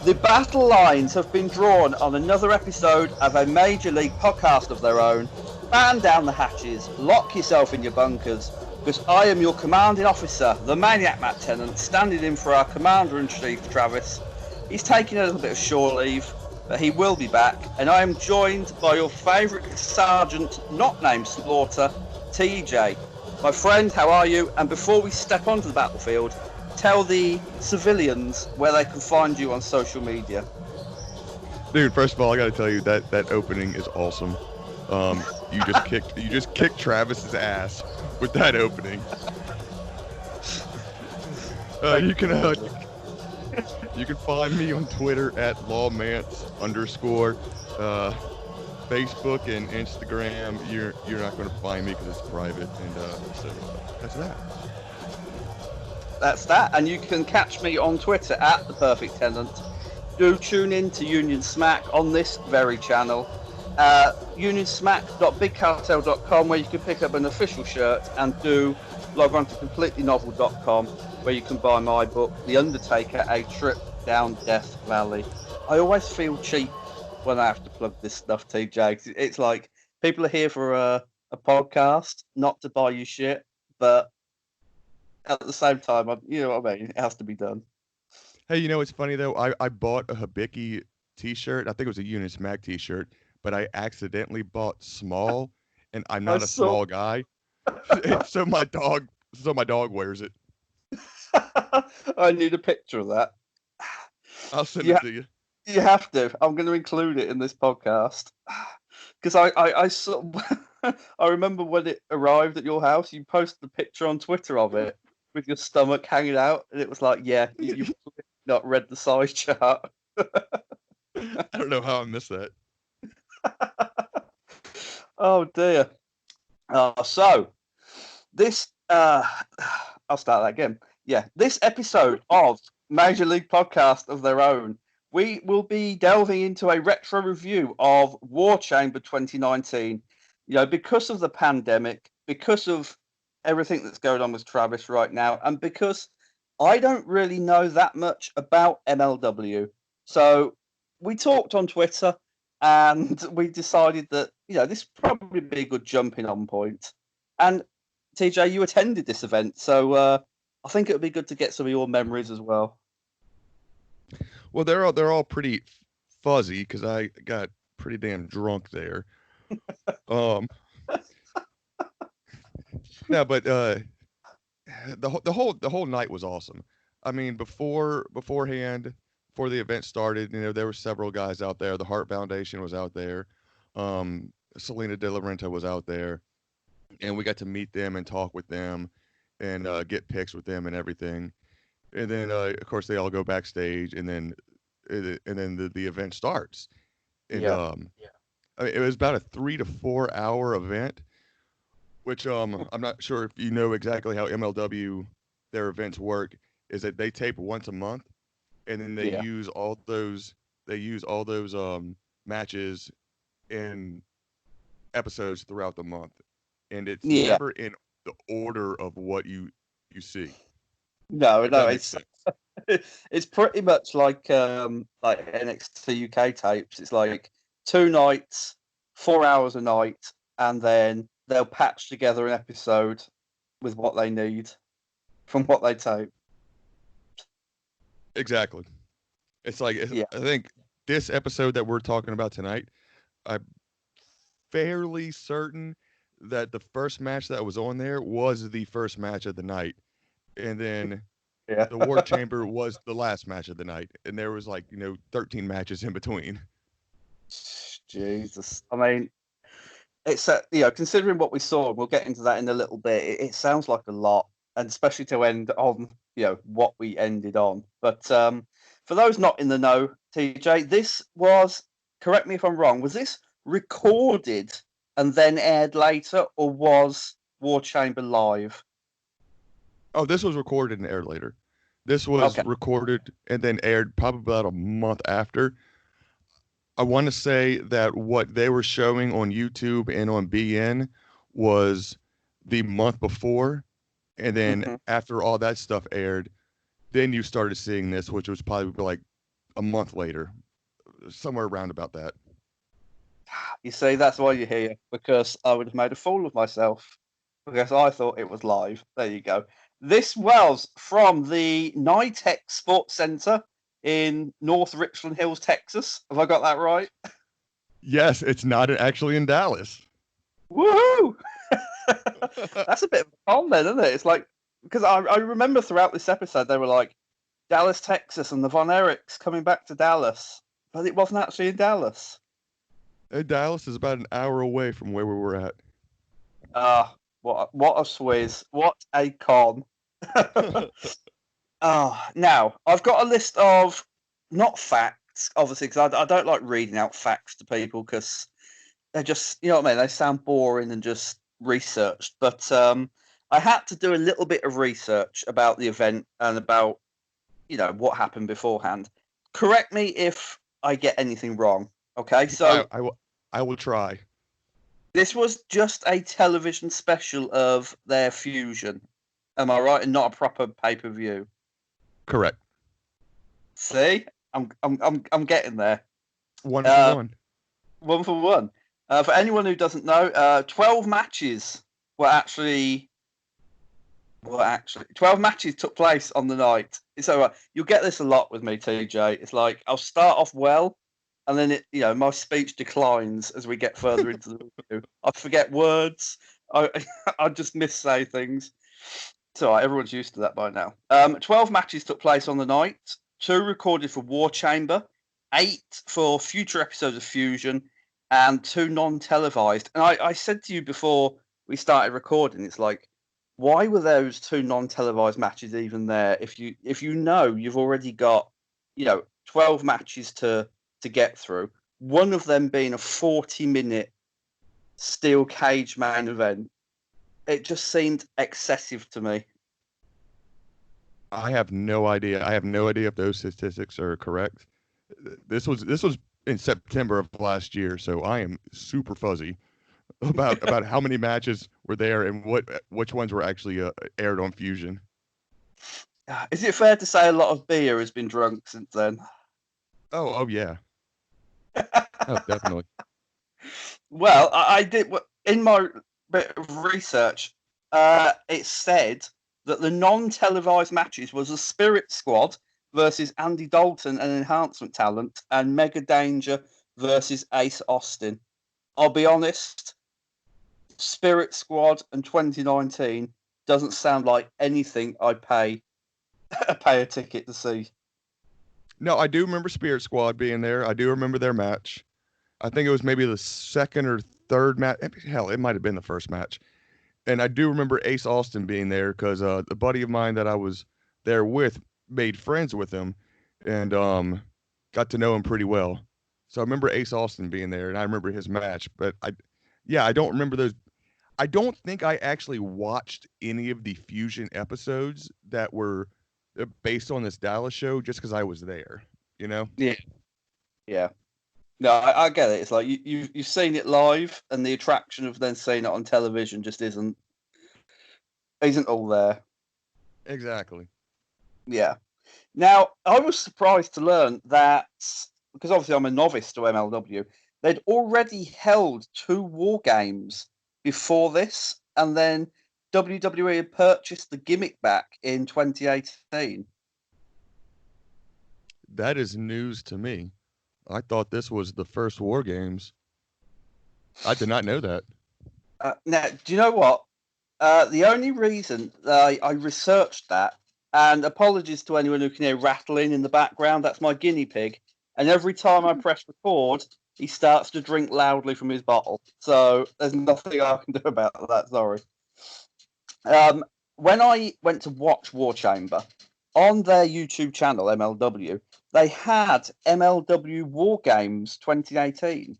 The battle lines have been drawn on another episode of a Major League podcast of their own. Fan down the hatches, lock yourself in your bunkers, because I am your commanding officer, the Maniac Matt Tennant, standing in for our Commander-in-Chief, Travis. He's taking a little bit of shore leave, but he will be back, and I am joined by your favourite sergeant, not named Slaughter, T.J. My friend, how are you? And before we step onto the battlefield, tell the civilians where they can find you on social media. Dude, first of all, I got to tell you that opening is awesome. You just kicked Travis's ass with that opening. You can find me on Twitter at lawmance_. Facebook and Instagram, you're not going to find me because it's private, and so that's that. That's that, and you can catch me on Twitter at The Perfect Tenant. Do tune in to Union Smack on this very channel. unionsmack.bigcartel.com, where you can pick up an official shirt, and do log on to completelynovel.com, where you can buy my book, The Undertaker, A Trip Down Death Valley. I always feel cheap when I have to plug this stuff, TJ. It's like people are here for a podcast, not to buy you shit, but at the same time, you know what I mean? It has to be done. Hey, you know what's funny though? I bought a Hibiki t-shirt. I think it was a Union Smack t-shirt, but I accidentally bought small, and I'm not a small guy. so my dog wears it. I need a picture of that. I'll send it to you. You have to. I'm going to include it in this podcast because I sort of, I remember when it arrived at your house, you posted a picture on Twitter of it with your stomach hanging out, and it was like, yeah, you've not read the size chart. I don't know how I missed that. Oh dear. So this I'll start that again. Yeah, this episode of Major League Podcast of their own, we will be delving into a retro review of War Chamber 2019. You know, because of the pandemic, because of everything that's going on with Travis right now, and because I don't really know that much about MLW. So we talked on Twitter, and we decided that, you know, this would probably be a good jumping on point. And TJ, you attended this event, so I think it would be good to get some of your memories as well. Well, they're all pretty fuzzy because I got pretty damn drunk there. Yeah, but the whole night was awesome. I mean, beforehand, before the event started, you know, there were several guys out there. The Heart Foundation was out there. Selena De La Renta was out there, and we got to meet them and talk with them, and get pics with them and everything. And then, of course, they all go backstage, and then the event starts. And I mean, it was about a 3 to 4 hour event, which I'm not sure if you know exactly how MLW their events work. Is that they tape once a month, and then they use all those matches in episodes throughout the month, and it's never in the order of what you see. No, it's pretty much like NXT UK tapes. It's like 2 nights, 4 hours a night, and then they'll patch together an episode with what they need from what they tape. Exactly. It's like, I think this episode that we're talking about tonight, I'm fairly certain that the first match that was on there was the first match of the night. And then the War Chamber was the last match of the night. And there was 13 matches in between. Jesus. I mean, it's, considering what we saw, we'll get into that in a little bit, it sounds like a lot. And especially to end on, what we ended on. But for those not in the know, TJ, this was, correct me if I'm wrong, was this recorded and then aired later, or was War Chamber live? Oh, this was recorded and aired later. This was recorded and then aired probably about a month after. I want to say that what they were showing on YouTube and on BN was the month before. And then after all that stuff aired, then you started seeing this, which was probably like a month later, somewhere around about that. You see, that's why you're here, because I would have made a fool of myself because I thought it was live. There you go. This was from the NITEC Sports Center in North Richland Hills, Texas. Have I got that right? Yes, it's not actually in Dallas. Woohoo! That's a bit of a con then, isn't it? It's like, because I remember throughout this episode they were like, Dallas, Texas, and the Von Erichs coming back to Dallas, but it wasn't actually in Dallas. Dallas is about an hour away from where we were at. Ah, what a swizz! What a con! Now I've got a list of not facts, obviously, because I don't like reading out facts to people because they're just, you know what I mean. They sound boring and just researched. But I had to do a little bit of research about the event and about what happened beforehand. Correct me if I get anything wrong. Okay, so I will try. this was just a television special of their fusion. Am I right? And not a proper pay-per-view. Correct. See, I'm getting there. One for one. One for one. For anyone who doesn't know, 12 matches were actually 12 matches took place on the night. So you'll get this a lot with me, TJ. It's like I'll start off well, and then my speech declines as we get further into the review. I forget words. I just missay things. It's all right, everyone's used to that by now. 12 matches took place on the night. 2 recorded for War Chamber, 8 for future episodes of Fusion, and 2 non-televised. And I said to you before we started recording, it's like, why were those 2 non-televised matches even there? If you know you've already got 12 matches to get through, one of them being a 40-minute steel cage main event. It just seemed excessive to me. I have no idea. I have no idea if those statistics are correct. This was in September of last year, so I am super fuzzy about how many matches were there and which ones were actually aired on Fusion. Is it fair to say a lot of beer has been drunk since then? Oh yeah. Oh, definitely. Well, I did in my bit of research. It said that the non-televised matches was the Spirit Squad versus Andy Dalton and Enhancement Talent, and Mega Danger versus Ace Austin. I'll be honest, Spirit Squad and 2019 doesn't sound like anything I'd pay a ticket to see. No, I do remember Spirit Squad being there. I do remember their match. I think it was maybe the second or third match. Hell, it might have been the first match. And I do remember Ace Austin being there because a buddy of mine that I was there with made friends with him and got to know him pretty well. So I remember Ace Austin being there, and I remember his match. But I don't remember those. I don't think I actually watched any of the Fusion episodes that were based on this Dallas show just because I was there, you know? Yeah. No, I get it. It's like you've seen it live, and the attraction of then seeing it on television just isn't all there. Exactly. Yeah. Now, I was surprised to learn that, because obviously I'm a novice to MLW, they'd already held 2 war games before this, and then WWE had purchased the gimmick back in 2018. That is news to me. I thought this was the first War Games. I did not know that. Now, do you know what? The only reason I researched that, and apologies to anyone who can hear rattling in the background, that's my guinea pig. And every time I press record, he starts to drink loudly from his bottle. So there's nothing I can do about that. Sorry. When I went to watch War Chamber on their YouTube channel, MLW, they had MLW War Games 2018.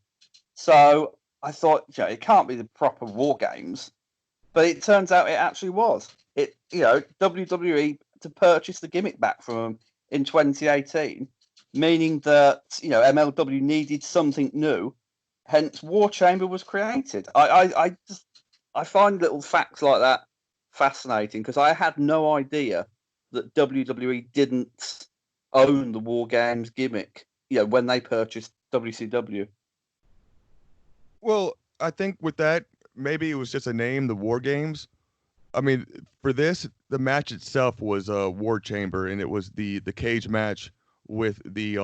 So I thought, it can't be the proper War Games. But it turns out it actually was. WWE to purchase the gimmick back from them in 2018, meaning that MLW needed something new. Hence, War Chamber was created. I find little facts like that fascinating because I had no idea that WWE didn't own the War Games gimmick. When they purchased WCW. Well, I think with that, maybe it was just a name, the War Games. I mean, for this, the match itself was a War Chamber, and it was the cage match with the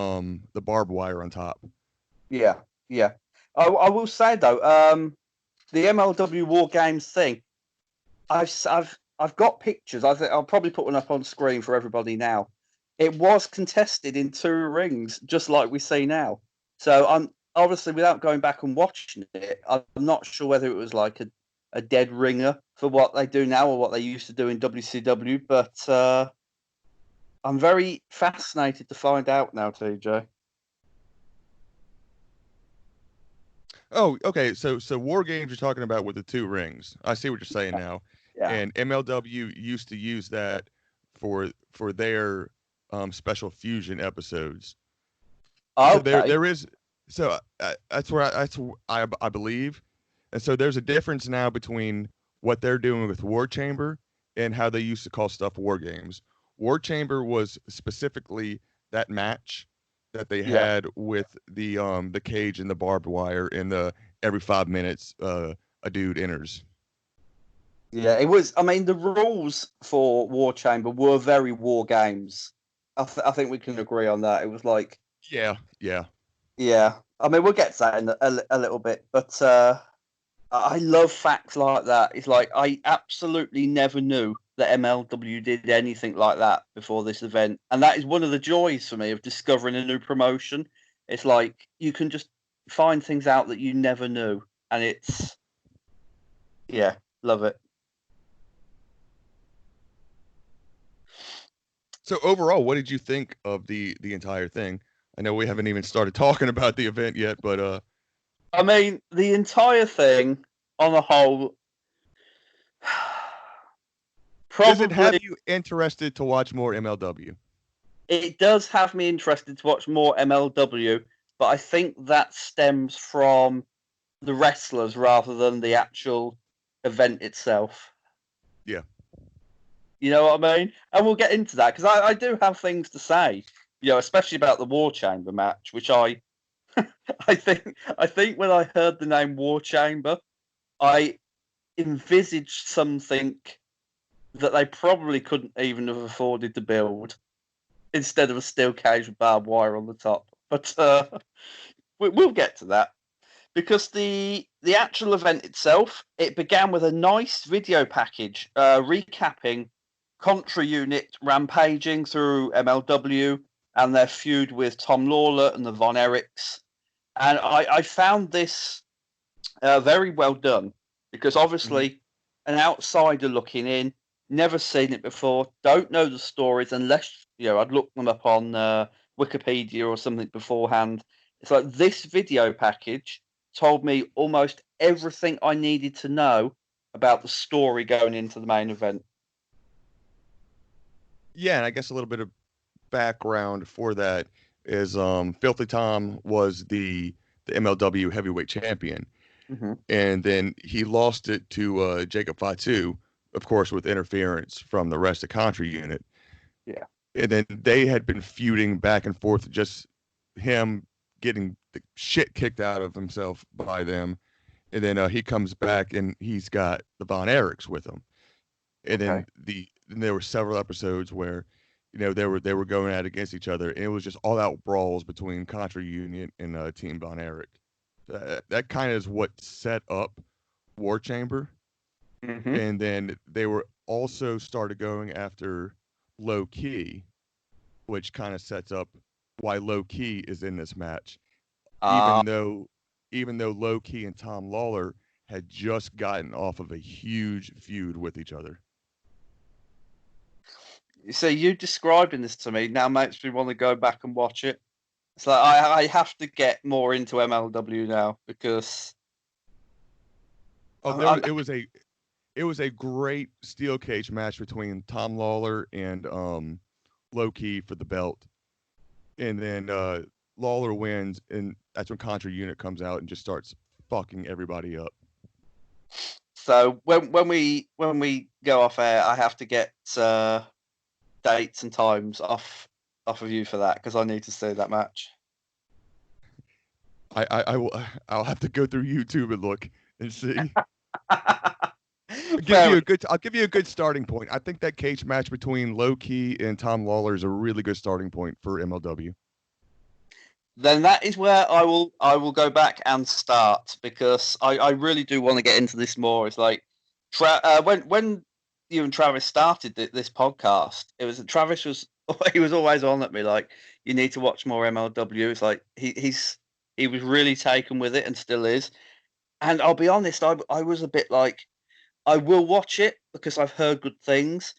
barbed wire on top. Yeah, yeah. I will say though, the MLW War Games thing. I've got pictures. I think I'll probably put one up on screen for everybody now. It was contested in 2 rings, just like we see now. So I'm obviously, without going back and watching it, I'm not sure whether it was like a dead ringer for what they do now or what they used to do in WCW. But I'm very fascinated to find out now, TJ. Oh, okay. So War Games you're talking about with the 2 rings. I see what you're saying now. Yeah. And MLW used to use that for their special fusion episodes. So Okay. there is so I believe, and so there's a difference now between what they're doing with War Chamber and how they used to call stuff War Games. War Chamber was specifically that match that they Yeah. had with the cage and the barbed wire and the every 5 minutes a dude enters. Yeah, it was. I mean, the rules for War Chamber were very War Games. I think we can agree on that. It was like, Yeah, yeah. yeah. I mean, we'll get to that in a little bit, but I love facts like that. It's like I absolutely never knew that MLW did anything like that before this event, and that is one of the joys for me of discovering a new promotion. It's like you can just find things out that you never knew, and it's yeah, love it. So overall, what did you think of the entire thing? I know we haven't even started talking about the event yet, but I mean, the entire thing on a whole, does it have probably you interested to watch more MLW? it does have me interested to watch more MLW, but I think that stems from the wrestlers rather than the actual event itself. Yeah. You know what I mean? And we'll get into that because I do have things to say, especially about the War Chamber match, which I think when I heard the name War Chamber, I envisaged something that they probably couldn't even have afforded to build instead of a steel cage with barbed wire on the top. But we'll get to that because the actual event itself it began with a nice video package recapping Contra Unit rampaging through MLW and their feud with Tom Lawlor and the Von Erichs. And I found this very well done because Hmm. obviously an outsider looking in, never seen it before, don't know the stories unless I'd looked them up on Wikipedia or something beforehand. It's like this video package told me almost everything I needed to know about the story going into the main event. Yeah, and I guess a little bit of background for that is Filthy Tom was the MLW heavyweight champion, Mm-hmm. and then he lost it to Jacob Fatu, of course, with interference from the rest of Contra Unit. Yeah. And then they had been feuding back and forth, just him getting the shit kicked out of himself by them. And then he comes back and he's got the Von Erichs with him. And Okay. then there were several episodes where, they were going at against each other, and it was just all out brawls between Contra Union and Team Von Erich. That kind of is what set up War Chamber, Mm-hmm. and then they were also started going after Low Ki, which kind of sets up why Low Ki is in this match, Uh, even though Low Ki and Tom Lawlor had just gotten off of a huge feud with each other. so you describing this to me now makes me want to go back and watch it. It's like I have to get more into MLW now because Oh, I'm it was a great steel cage match between Tom Lawlor and Low Ki for the belt, and then Lawlor wins, and that's when Contra Unit comes out and just starts fucking everybody up. so when we go off air, I have to get dates and times off off of you for that because I need to see that match. I will. I'll have to go through YouTube and look and see. Fair. I'll give you a good starting point. I think that cage match between Low Ki and Tom Lawlor is a really good starting point for MLW. Then that is where I will go back and start because I really do want to get into this more. It's like when you and Travis started this podcast, it was Travis was he was always on at me like you need to watch more MLW. It's like he was really taken with it and still is. And I'll be honest, I was a bit like I will watch it because I've heard good things,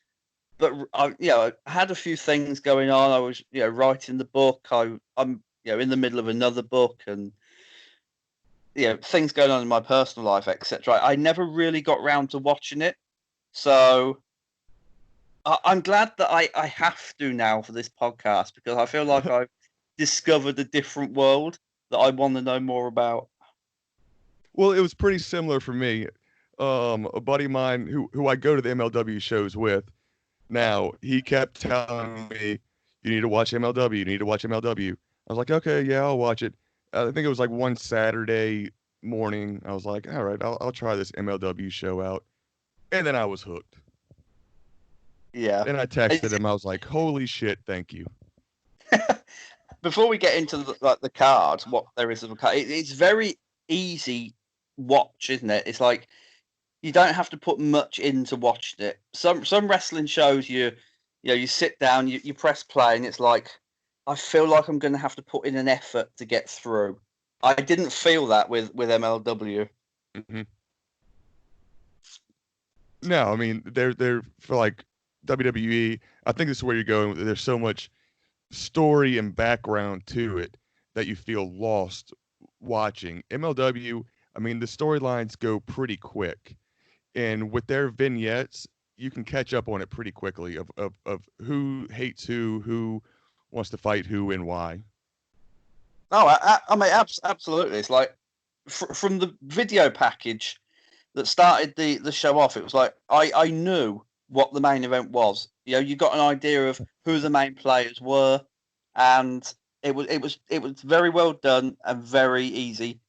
but I had a few things going on. I was writing the book. I'm in the middle of another book, and things going on in my personal life, etc. I never really got round to watching it, so I'm glad that I have to now for this podcast because I feel like I've discovered a different world that I want to know more about. Well, it was pretty similar for me. A buddy of mine who I go to the MLW shows with now, he kept telling me, "You need to watch MLW. You need to watch MLW." I was like, "Okay, yeah, I'll watch it." I think it was like one Saturday morning. I was like, "All right, I'll try this MLW show out," and then I was hooked. Yeah. And I texted him. I was like, "Holy shit, thank you." Before we get into the card, what there is of a card, it's very easy watch, isn't it? It's like you don't have to put much into watching it. Some wrestling shows you sit down, you press play, and it's like I feel like I'm going to have to put in an effort to get through. I didn't feel that with MLW. Mm-hmm. No, I mean they're for like WWE. I think this is where you're going. There's so much story and background to it that you feel lost watching. MLW, I mean the storylines go pretty quick, and with their vignettes, you can catch up on it pretty quickly of who hates who wants to fight who, and why. Oh, I mean, absolutely. It's like from the video package that started the show off. It was like I knew what the main event was. You got an idea of who the main players were, and it was very well done and very easy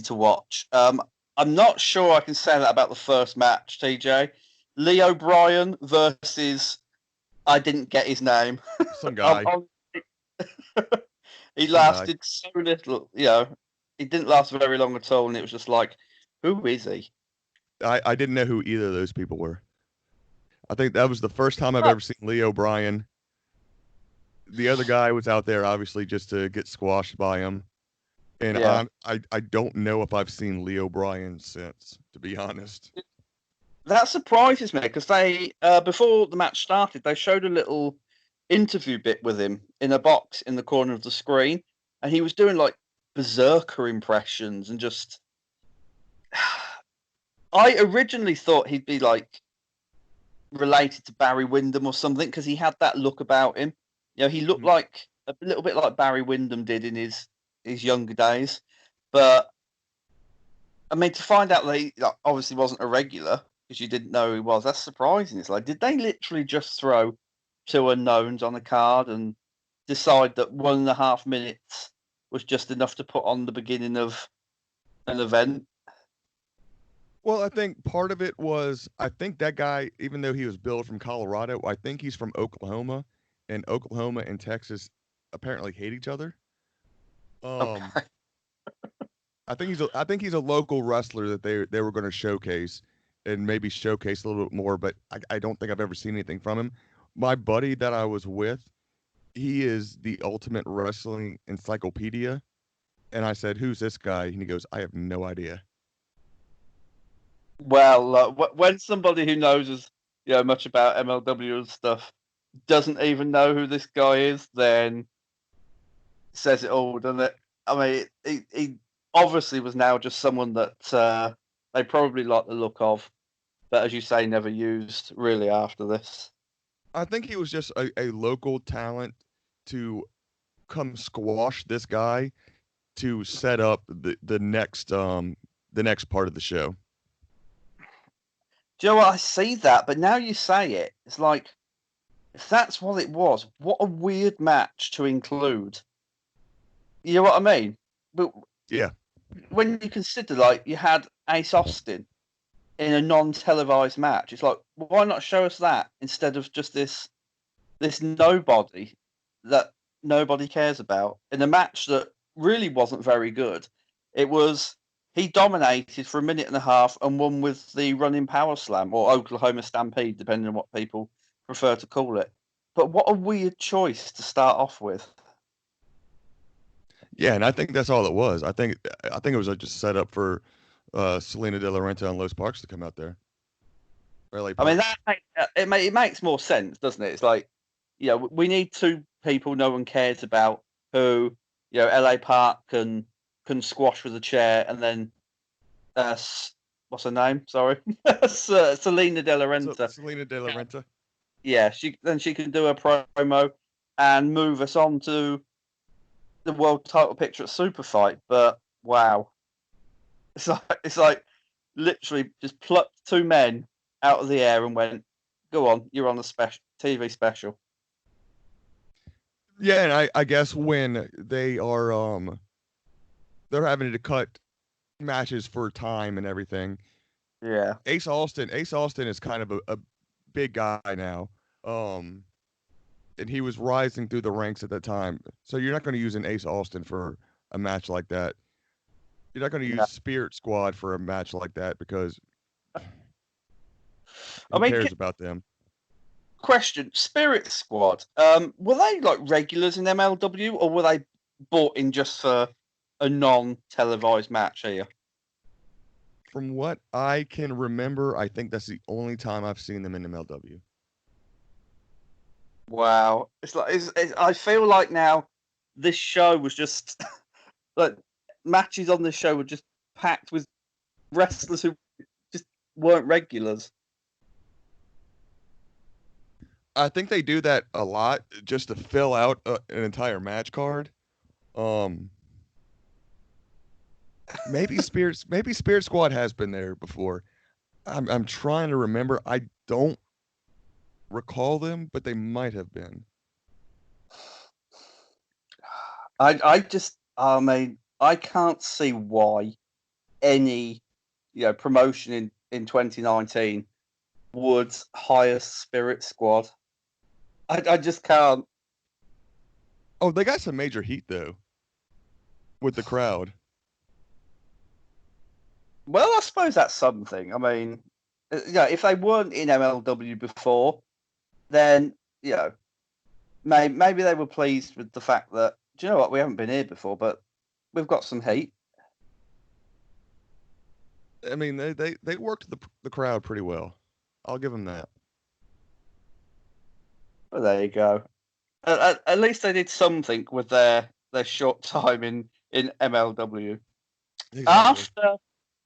to watch. I'm not sure I can say that about the first match, TJ. Leo Bryan versus I didn't get his name. Some Um, guy, um, he some guy. lasted so little. He didn't last very long at all, and it was just like, who is he? I didn't know who either of those people were. I think that was the first time I've ever seen Leo Bryan. The other guy was out there obviously just to get squashed by him. And Yeah, I don't know if I've seen Leo Bryan since, to be honest. that surprises me because they before the match started, they showed a little interview bit with him in a box in the corner of the screen, and he was doing like berserker impressions and just. I originally thought he'd be like related to Barry Windham or something because he had that look about him. He looked Mhm. like a little bit like Barry Windham did in his younger days. But I mean, to find out that he obviously wasn't a regular because you didn't know who he was, that's surprising. It's like, did they literally just throw two unknowns on a card and decide that 1.5 minutes was just enough to put on the beginning of an event? Well, I think part of it was I think that guy, even though he was billed from Colorado, I think he's from Oklahoma, and Oklahoma and Texas apparently hate each other. Um, Okay. I think he's a local wrestler that they were going to showcase and maybe showcase a little bit more, but I don't think I've ever seen anything from him. My buddy that I was with, he is the ultimate wrestling encyclopedia, and I said, "Who's this guy?" And he goes, "I have no idea." Well, when somebody who knows much about MLW and stuff doesn't even know who this guy is, then says it all, doesn't it? I mean, he obviously was now just someone that they probably like the look of, but as you say, never used really after this. I think he was just a local talent to come squash this guy to set up the next part of the show. Do you know what? I see that, but now you say it, it's like if that's what it was, what a weird match to include. You know what I mean? But Yeah. when you consider, like, you had Ace Austin in a non-televised match, it's like, why not show us that instead of just this nobody that nobody cares about in a match that really wasn't very good. It was he dominated for a minute and a half and won with the running power slam or Oklahoma Stampede, depending on what people prefer to call it. But what a weird choice to start off with. Yeah, and I think that's all it was. I think it was just set up for Selena De La Renta and Los Parks to come out there. LA I mean, Park. it makes more sense, doesn't it? It's like, we need two people no one cares about who, LA Park can squash with a chair, and then what's her name? Sorry, Selena De La So Renta. Selena De La Renta. Yeah, she can do a promo and move us on to the world title picture at Super Fight. But wow, it's like literally just plucked two men out of the air and went, "Go on, you're on the special TV special." Yeah, and I guess when they're having to cut matches for time and everything. Yeah, Ace Austin is kind of a big guy now. Um and he was rising through the ranks at that time. So you're not going to use an Ace Austin for a match like that. You're not going to yeah. use Spirit Squad for a match like that because I who mean, cares about them? question: Spirit Squad. Were they like regulars in MLW, or were they bought in just for a non-televised match here? From what I can remember, I think that's the only time I've seen them in MLW. Wow, it's like I feel like now this show was just like matches on this show were just packed with wrestlers who just weren't regulars. I think they do that a lot just to fill out an entire match card. Um, maybe Spirit Squad has been there before. I'm trying to remember. I don't recall them, but they might have been. I mean, I can't see why any promotion in 2019 would hire Spirit Squad. I just can't. Oh, they got some major heat though with the crowd. Well, I suppose that's something. I mean, if they weren't in MLW before, then maybe they were pleased with the fact that, do you know what, we haven't been here before, but we've got some heat. I mean, they worked the crowd pretty well. I'll give them that. Well, there you go. At least they did something with their short time in MLW. Exactly.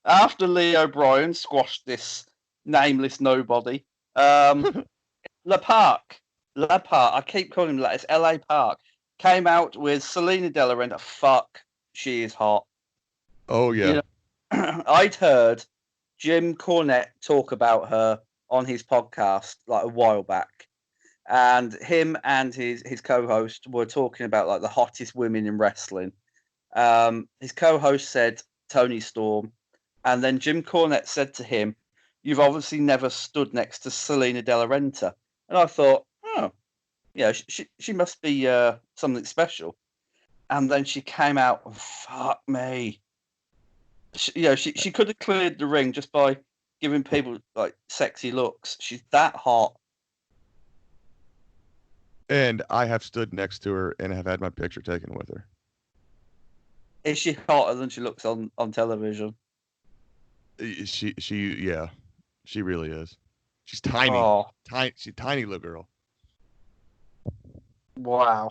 After Lee O'Brien squashed this nameless nobody, Le Parc, Le Parc, I keep calling him that. It's LA Park. Came out with Selena De La Renta. Fuck, she is hot. Oh You yeah. know, I'd heard Jim Cornette talk about her on his podcast like a while back, and him and his co-host were talking about like the hottest women in wrestling. His co-host said Tony Storm, and then Jim Cornette said to him, "You've obviously never stood next to Selena De La Renta." And I thought, oh, yeah, she must be something special. And then she came out, and fuck me. She could have cleared the ring just by giving people like sexy looks. She's that hot. And I have stood next to her and have had my picture taken with her. Is she hotter than she looks on television? Yeah, she really is. She's tiny, Oh, she's tiny little girl. wow.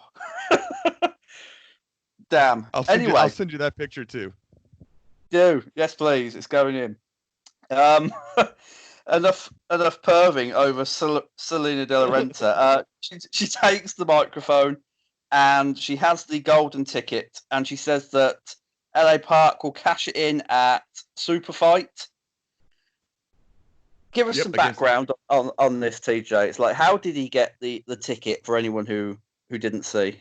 Damn. I'll Anyway, send you that picture too. do yes, please. It's going in. Um, enough perving over Selena De La Renta. She takes the microphone and she has the golden ticket, and she says that LA Park will cash it in at Super Fight. Give us Yep, some against. background on this, TJ. It's like, how did he get the ticket for anyone who didn't see?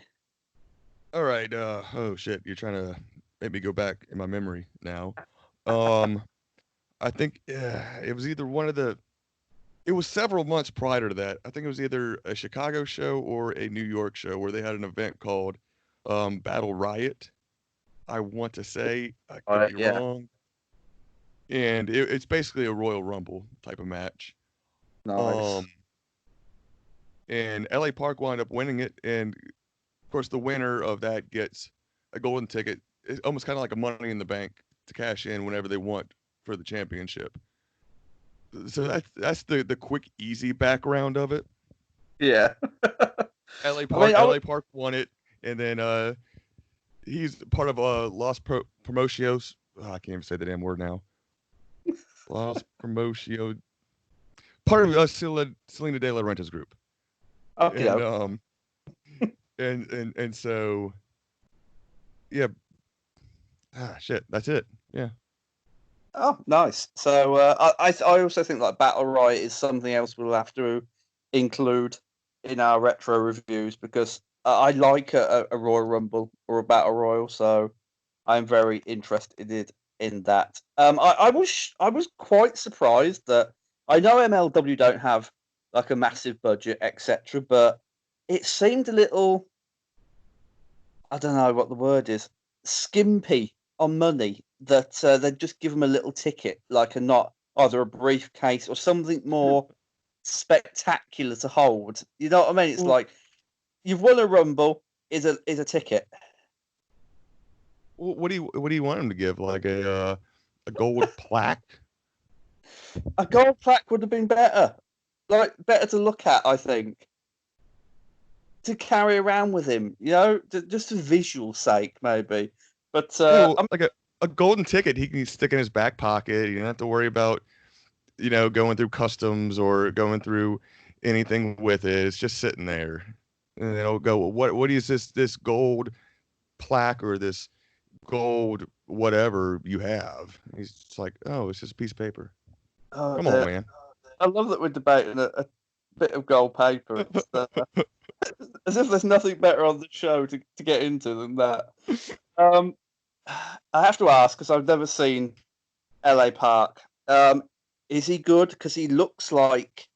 All right. Oh shit, you're trying to make me go back in my memory now. Um, I think it was either one of the. It was several months prior to that. I think it was either a Chicago show or a New York show where they had an event called Battle Riot. I want to say I could be Yeah, wrong, and it's basically a Royal Rumble type of match. nice. Um, and LA Park wound up winning it, and of course the winner of that gets a golden ticket. It's almost kind of like a Money in the Bank to cash in whenever they want for the championship. So that's the quick, easy background of it. Yeah. LA I mean, Park, LA Park won it, and then he's part of Promotios. Oh, I can't even say the damn word now. Los Promotio, part of Selena De La Renta's group, okay. and and so yeah, shit, that's it. Yeah. Oh, nice. So I also think like Battle Riot is something else we'll have to include in our retro reviews because I like a Royal Rumble or a Battle Royal, so I'm very interested in that. I was quite surprised that I know MLW don't have like a massive budget, etc., but it seemed a little, I don't know what the word is, skimpy on money that they'd just give them a little ticket, like a not either a briefcase or something more spectacular to hold. You know what I mean? It's Well, like you've won a rumble is a ticket. what do you want him to give? Like a gold plaque? A gold plaque would have been better, like better to look at, I think, to carry around with him. You know, just for visual sake, maybe. But Yeah, well, like a golden ticket he can stick in his back pocket. You don't have to worry about going through customs or going through anything with it. It's just sitting there, and they'll go, what is this gold plaque or this gold whatever you have? He's just like, oh, it's just a piece of paper. oh, Come on, man. I love that we're debating a bit of gold paper. It's as if there's nothing better on the show to get into than that. Um, I have to ask because I've never seen LA Park. Is he good? Because he looks like,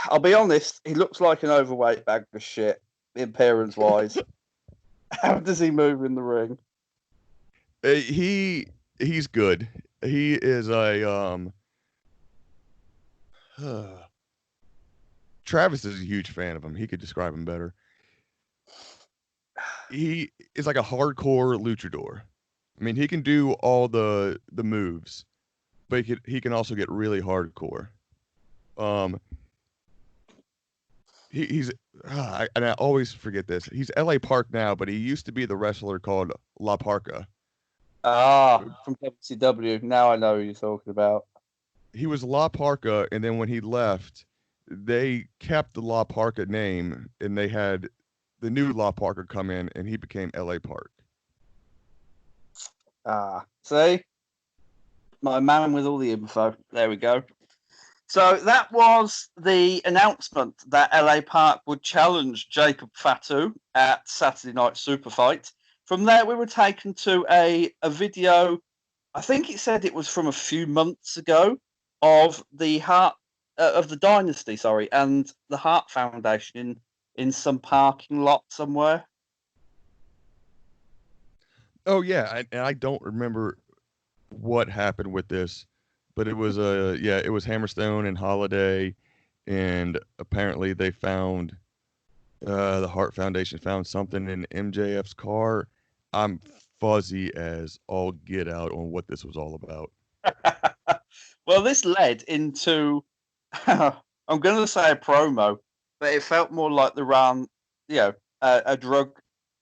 I'll be honest, he looks like an overweight bag of shit, appearance wise. How does he move in the ring? He's good. He is a Travis is a huge fan of him. He could describe him better. He is like a hardcore luchador. I mean, he can do all the moves, but he can also get really hardcore. Um, he's and I always forget this. He's L.A. Park now, but he used to be the wrestler called La Parca. From WCW. Now I know who you're talking about. He was La Parca, and then when he left, they kept the La Parca name, and they had the new La Parca come in, and he became L.A. Park. See, my man with all the info. There we go. So that was the announcement that LA Park would challenge Jacob Fatu at Saturday Night Super Fight. From there, we were taken to a video. I think it said it was from a few months ago of the Heart of the Dynasty, sorry, and the Heart Foundation in some parking lot somewhere. Oh yeah, and I don't remember what happened with this, but it was yeah, it was Hammerstone and Holiday, and apparently they found the Hart Foundation found something in MJF's car. I'm fuzzy as all get out on what this was all about. Well, this led into I'm going to say a promo, but it felt more like the run, you know, a drug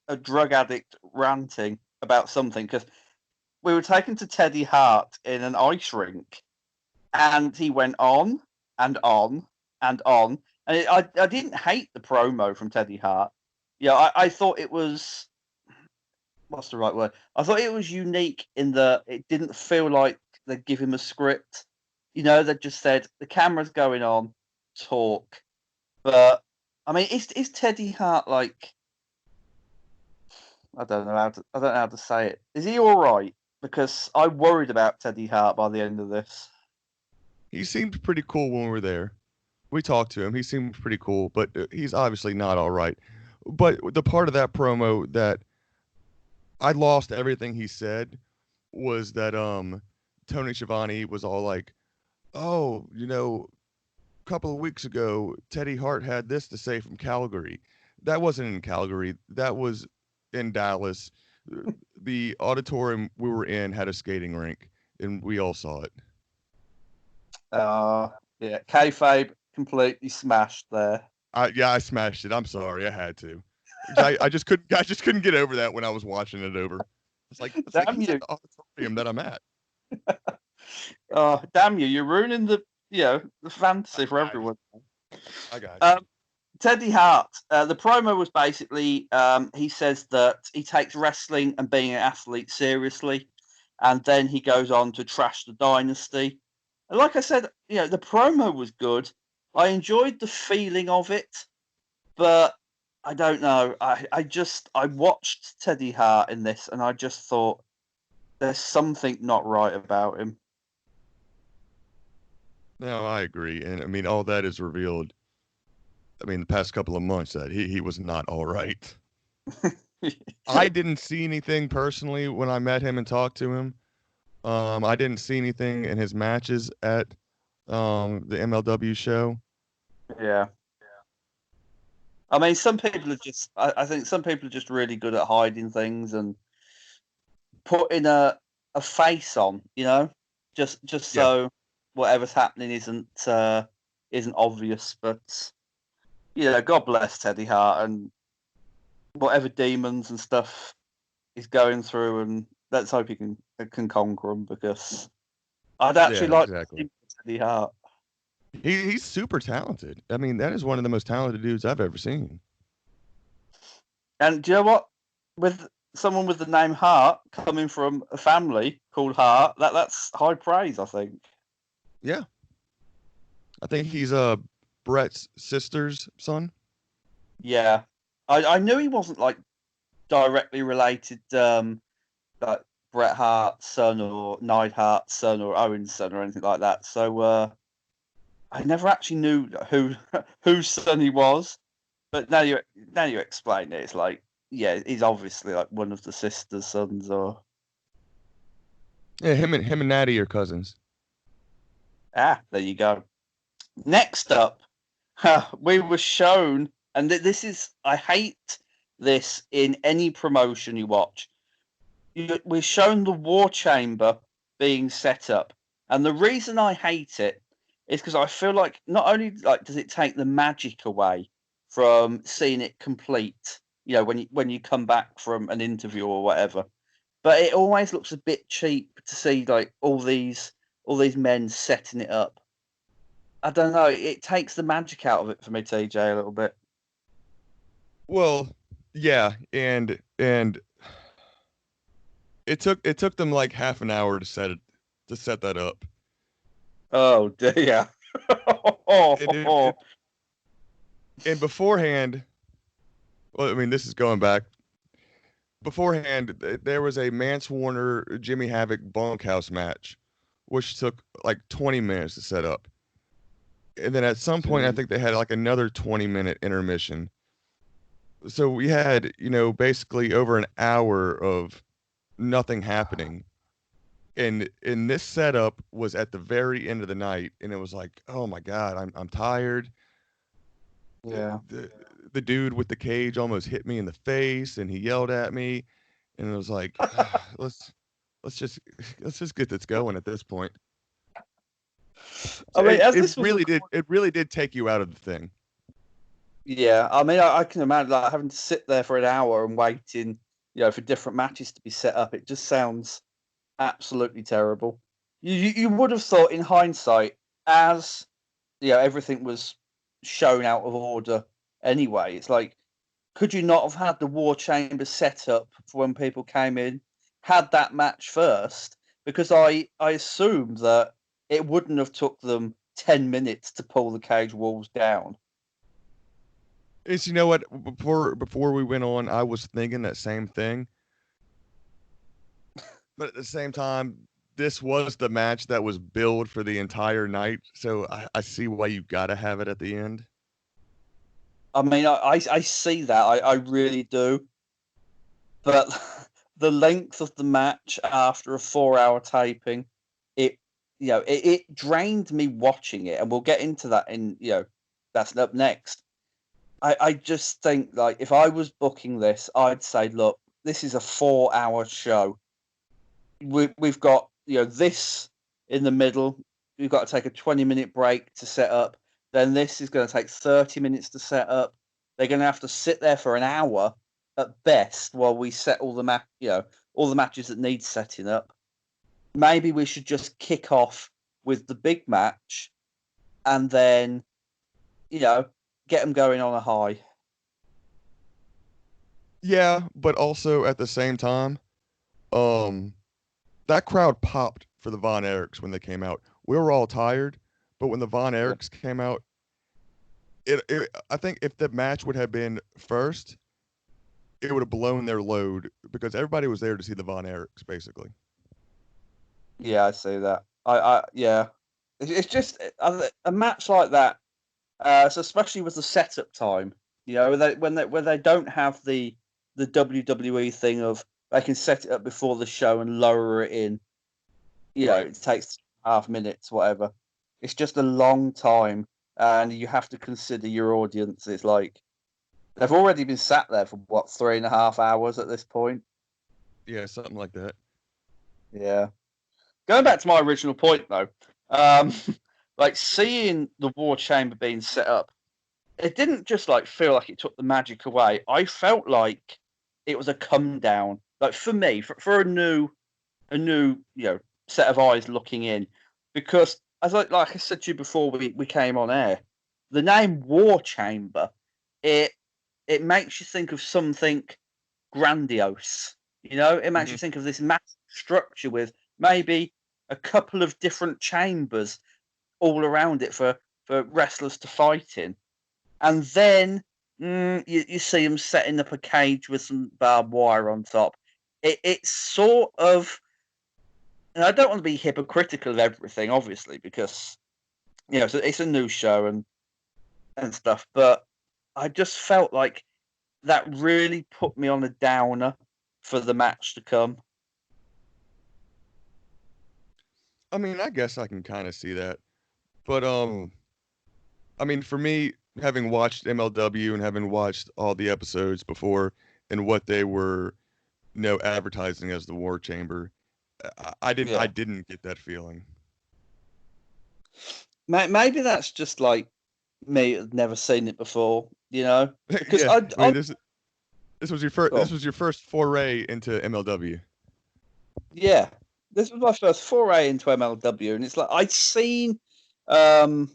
addict ranting about something because we were taken to Teddy Hart in an ice rink, and he went on and on and on, and I didn't hate the promo from Teddy Hart. Yeah, I thought it was, what's the right word? I thought it was unique in that it didn't feel like they give him a script. they just said the camera's going on, talk. But I mean, is Teddy Hart like? I don't know how to say it. Is he all right? Because I worried about Teddy Hart by the end of this. He seemed pretty cool when we were there. We talked to him. He seemed pretty cool, but he's obviously not all right. But the part of that promo that I lost everything he said was that Tony Schiavone was all like, "Oh, a couple of weeks ago, Teddy Hart had this to say from Calgary. That wasn't in Calgary. That was in Dallas. The auditorium we were in had a skating rink, and we all saw it." Yeah, kayfabe completely smashed there. I smashed it. I'm sorry, I had to. I just couldn't get over that when I was watching it over. It's like Damn he's you! at the auditorium that I'm at. Oh, damn you! You're ruining the fantasy for I, everyone. I got you. Um, Teddy Hart. The promo was basically he says that he takes wrestling and being an athlete seriously, and then he goes on to trash the dynasty. And like I said, the promo was good. I enjoyed the feeling of it, but I don't know. I watched Teddy Hart in this, and I just thought there's something not right about him. No, I agree, and I mean all that is revealed. I mean the past couple of months that he was not all right. I didn't see anything personally when I met him and talked to him. I didn't see anything in his matches at the MLW show. Yeah. I mean, some people are just. I think some people are just really good at hiding things and putting a face on. Just Yeah, so whatever's happening isn't obvious. But God bless Teddy Hart and whatever demons and stuff he's going through, and let's hope he can conquer them because I'd yeah, actually like to exactly. see Teddy Hart. He's super talented. I mean, that is one of the most talented dudes I've ever seen. And do you know what? With someone with the name Hart coming from a family called Hart, that's high praise, I think. Yeah, I think he's Brett's sister's son. Yeah, I knew he wasn't like directly related, like Bret Hart's son or Neidhart's son or Owen's son or anything like that. So I never actually knew who whose son he was. But now you explain it, it's like yeah, he's obviously like one of the sister's sons or Yeah, him and Natty are cousins. there you go. Next up, we were shown, and this is I hate this in any promotion you watch. We're shown the war chamber being set up, and the reason I hate it is because I feel like not only like does it take the magic away from seeing it complete, when you come back from an interview or whatever, but it always looks a bit cheap to see like all these men setting it up. I don't know. It takes the magic out of it for me, TJ, a little bit. Well, yeah, and it took them like half an hour to set that up. Oh dear. And and beforehand, well, I mean, this is going back. Beforehand, there was a Mance Warner Jimmy Havoc bunkhouse match, which took like 20 minutes to set up. And then at some point, I think they had like another 20-minute intermission. So we had, basically over an hour of nothing happening. And this setup was at the very end of the night, and it was like, oh my God, I'm tired. Yeah. The dude with the cage almost hit me in the face, and he yelled at me, and it was like, let's let's just let's just get this going at this point. I So mean, it, as it this was really did it really did take you out of the thing. yeah, I mean, I can imagine like having to sit there for an hour and waiting, for different matches to be set up. It just sounds absolutely terrible. You would have thought in hindsight, as everything was shown out of order anyway. It's like, could you not have had the war chamber set up for when people came in, had that match first? Because I assumed that it wouldn't have took them 10 minutes to pull the cage walls down. It's, you know what? Before we went on, I was thinking that same thing. But at the same time, this was the match that was billed for the entire night, so I see why you gotta have it at the end. I mean, I see that. I really do. But the length of the match after a 4-hour taping, it it drained me watching it, and we'll get into that in that's up next. I just think, like, if I was booking this, I'd say, look, this is a 4-hour show. We've got this in the middle. We've got to take a 20-minute break to set up. Then this is going to take 30 minutes to set up. They're going to have to sit there for an hour at best while we set all the all the matches that need setting up. Maybe we should just kick off with the big match, and then get them going on a high. Yeah, but also at the same time, that crowd popped for the Von Erichs when they came out. We were all tired, but when the Von Erichs came out, I think if the match would have been first, it would have blown their load because everybody was there to see the Von Erichs, basically. Yeah, I see that. Yeah, it's just a match like that. So especially with the setup time, when they don't have the WWE thing of they can set it up before the show and lower it in. Right. It takes half minutes, whatever. It's just a long time, and you have to consider your audience. It's like they've already been sat there for what 3.5 hours at this point. Yeah, something like that. Yeah. Going back to my original point, though, like seeing the War Chamber being set up, it didn't just like feel like it took the magic away. I felt like it was a come down. Like for me, for a new set of eyes looking in, because as like I said to you before we came on air, the name War Chamber, it makes you think of something grandiose. It makes you think of this massive structure with maybe a couple of different chambers all around it for wrestlers to fight in. And then you see them setting up a cage with some barbed wire on top. It's sort of, and I don't want to be hypocritical of everything, obviously, because it's a new show and stuff. But I just felt like that really put me on a downer for the match to come. I mean, I guess I can kind of see that, but I mean, for me, having watched MLW and having watched all the episodes before and what they were, advertising as the War Chamber, I Yeah, didn't get that feeling. maybe that's just like me, I've never seen it before. Because Yeah, I, I mean, I this was your first oh, foray into MLW. yeah, this was my first foray into MLW, and it's like I'd seen, um,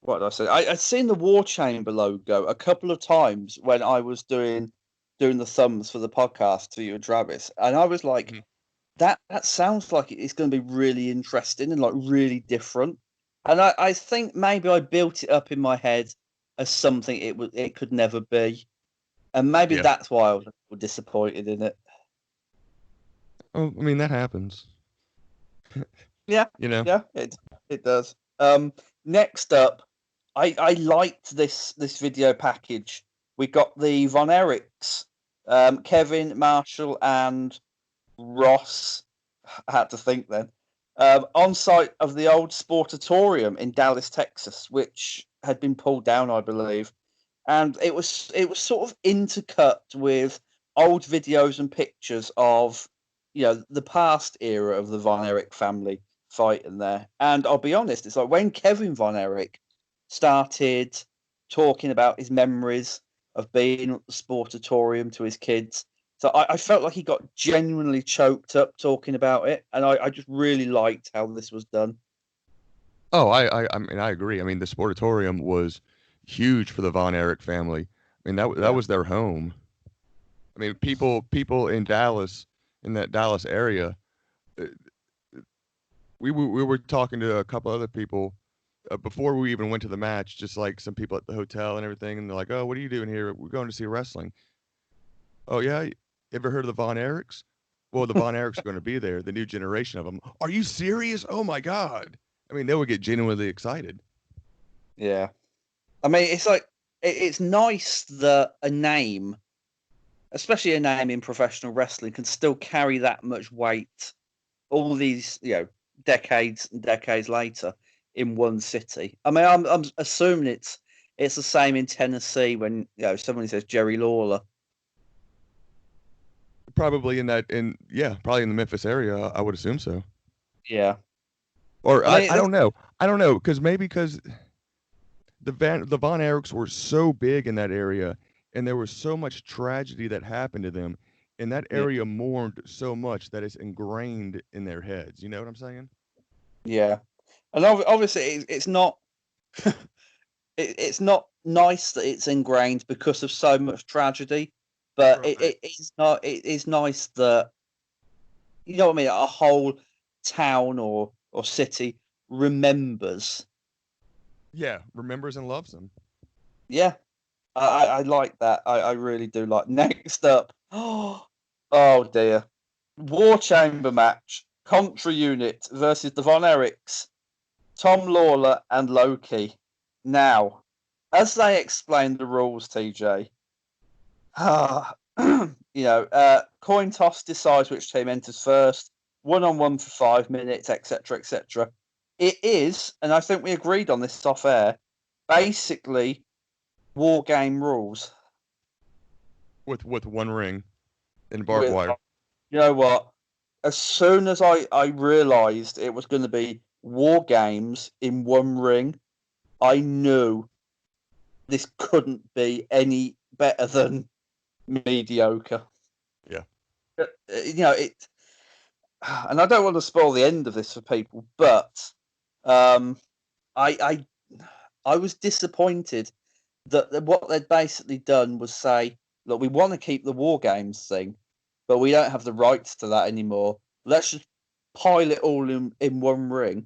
what did I say? I'd seen the War Chamber logo a couple of times when I was doing the thumbs for the podcast for you and Travis, and I was like, Mhm. that sounds like it's going to be really interesting and like really different. And I think maybe I built it up in my head as something it could never be, and maybe Yeah. that's why I was disappointed in it. Oh, I mean, that happens. Yeah, You know. yeah, it does. Next up, I liked this video package. We got the Von Erichs, Kevin, Marshall, and Ross. I had to think then. On site of the old Sportatorium in Dallas, Texas, which had been pulled down, I believe, and it was sort of intercut with old videos and pictures of the past era of the Von Erich family fighting there. And I'll be honest, it's like when Kevin Von Erich started talking about his memories of being at the Sportatorium to his kids. So I felt like he got genuinely choked up talking about it, and I just really liked how this was done. Oh, I mean, I agree. I mean, the Sportatorium was huge for the Von Erich family. I mean, that Yeah, was their home. I mean, people in Dallas, in that Dallas area, uh, We were talking to a couple other people before we even went to the match, just like some people at the hotel and everything, and they're like, "Oh, what are you doing here? We're going to see wrestling." Oh yeah, you ever heard of the Von Erichs? Well, the Von Erichs are going to be there, the new generation of them. Are you serious? Oh my god! I mean, they would get genuinely excited. Yeah. I mean, it's like it's nice that a name, especially a name in professional wrestling, can still carry that much weight all these, decades and decades later in one city. I mean, I'm assuming it's the same in Tennessee when somebody says Jerry Lawler. Probably in that, probably in the Memphis area. I would assume so. Yeah, Or I mean, I don't know. I don't know because the Von Erichs were so big in that area, and there was so much tragedy that happened to them, and that yeah, area mourned so much that it's ingrained in their heads. You know what I'm saying? yeah, and obviously it's not it's not nice that it's ingrained because of so much tragedy, but Right. it's not. It is nice that you know what I mean. A whole town or city remembers. Yeah, remembers and loves them. Yeah, I like that. I really do like. Next up, oh dear, War Chamber match: Contra Unit versus the Von Erichs, Tom Lawlor and Low Ki. Now, as they explained the rules, TJ, coin toss decides which team enters first. 1-on-1 for 5 minutes, etc., etc. It is, and I think we agreed on this off air. Basically, war game rules. With one ring and barbed With wire. you know what? As soon as I realised it was going to be war games in one ring, I knew this couldn't be any better than mediocre. Yeah. It, and I don't want to spoil the end of this for people, but um, I I was disappointed that what they'd basically done was say, look, we want to keep the war games thing, but we don't have the rights to that anymore. Let's just pile it all in one ring.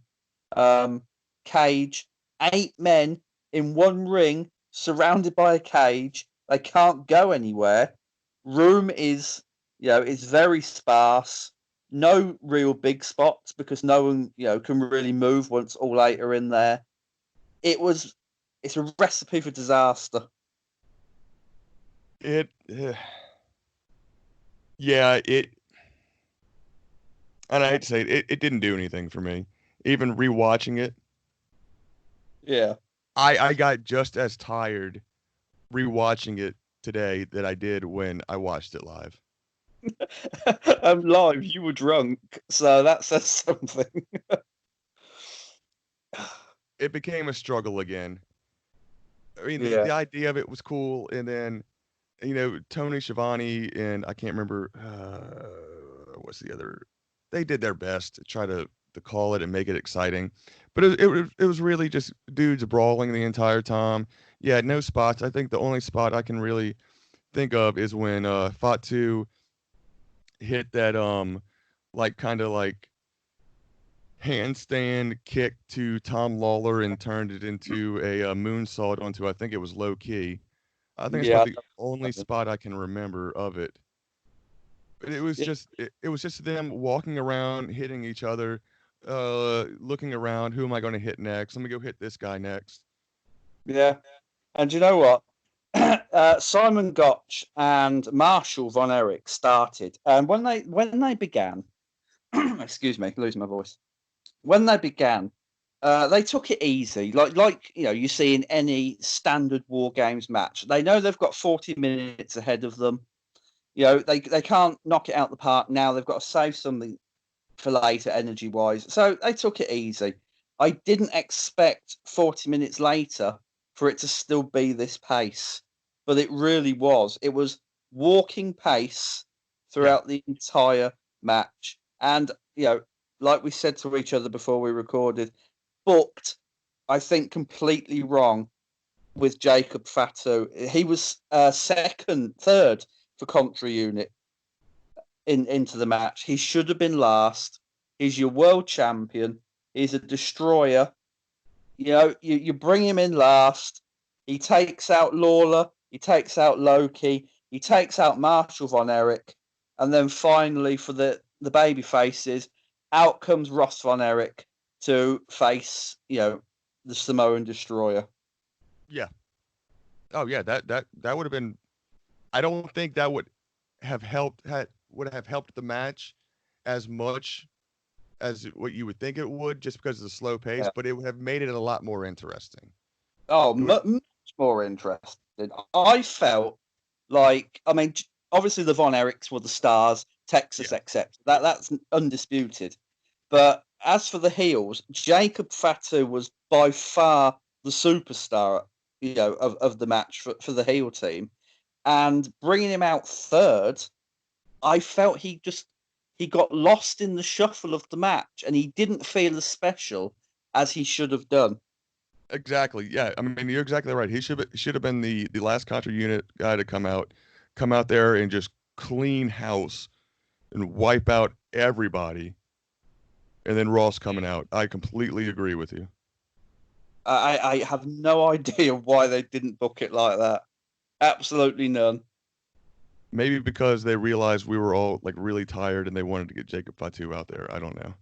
Um, Cage, 8 men in one ring, surrounded by a cage. They can't go anywhere. Room is very sparse. No real big spots because no one can really move once all eight are in there. It's a recipe for disaster. It. Yeah. It. And I hate to say it didn't do anything for me. Even rewatching it, Yeah. I got just as tired rewatching it today that I did when I watched it live. I'm live. You were drunk, so that says something. It became a struggle again. I mean, Yeah. the idea of it was cool, and then Tony Schiavone and I can't remember what's the other. They did their best to try to call it and make it exciting, but it was really just dudes brawling the entire time. Yeah, no spots. I think the only spot I can really think of is when Fatu hit that like kind of like handstand kick to Tom Lawlor and turned it into a moonsault onto I think it was Low Ki. I think it's about Yeah. the only spot I can remember of it. But it was Yeah. just it was just them walking around, hitting each other, looking around. Who am I going to hit next? Let me go hit this guy next. Yeah. And you know what? Simon Gotch and Marshall von Erich started, and when they began, excuse me, losing my voice. When they began, they took it easy, like you see in any standard war games match. They know they've got 40 minutes ahead of them. They can't knock it out the park now. They've got to save something for later, energy wise. So they took it easy. I didn't expect 40 minutes later for it to still be this pace, but it really was. It was walking pace Yeah, throughout the entire match. And, like we said to each other before we recorded, booked, I think, completely wrong with Jacob Fatu. He was third for Contra Unit into the match. He should have been last. He's your world champion. He's a destroyer. You bring him in last. He takes out Lawlor. He takes out Low Ki. He takes out Marshall von Erich. And then finally, for the baby faces, out comes Ross von Erich to face, the Samoan Destroyer. Yeah. Oh yeah, that would have been. I don't think that would have helped the match as much as what you would think it would, just because of the slow pace. Yeah. But it would have made it a lot more interesting. Oh, It would, much more interesting. I felt like, I mean, obviously the Von Erichs were the stars, Texas yeah, except that's undisputed. But as for the heels, Jacob Fatu was by far the superstar, of the match for the heel team, and bringing him out third, I felt he got lost in the shuffle of the match, and he didn't feel as special as he should have done. exactly. Yeah, I mean you're exactly right. He should have been the last Contra Unit guy to come out there and just clean house and wipe out everybody. And then Ross coming out. I completely agree with you. I have no idea why they didn't book it like that. Absolutely none. Maybe because they realized we were all like really tired and they wanted to get Jacob Fatu out there. I don't know.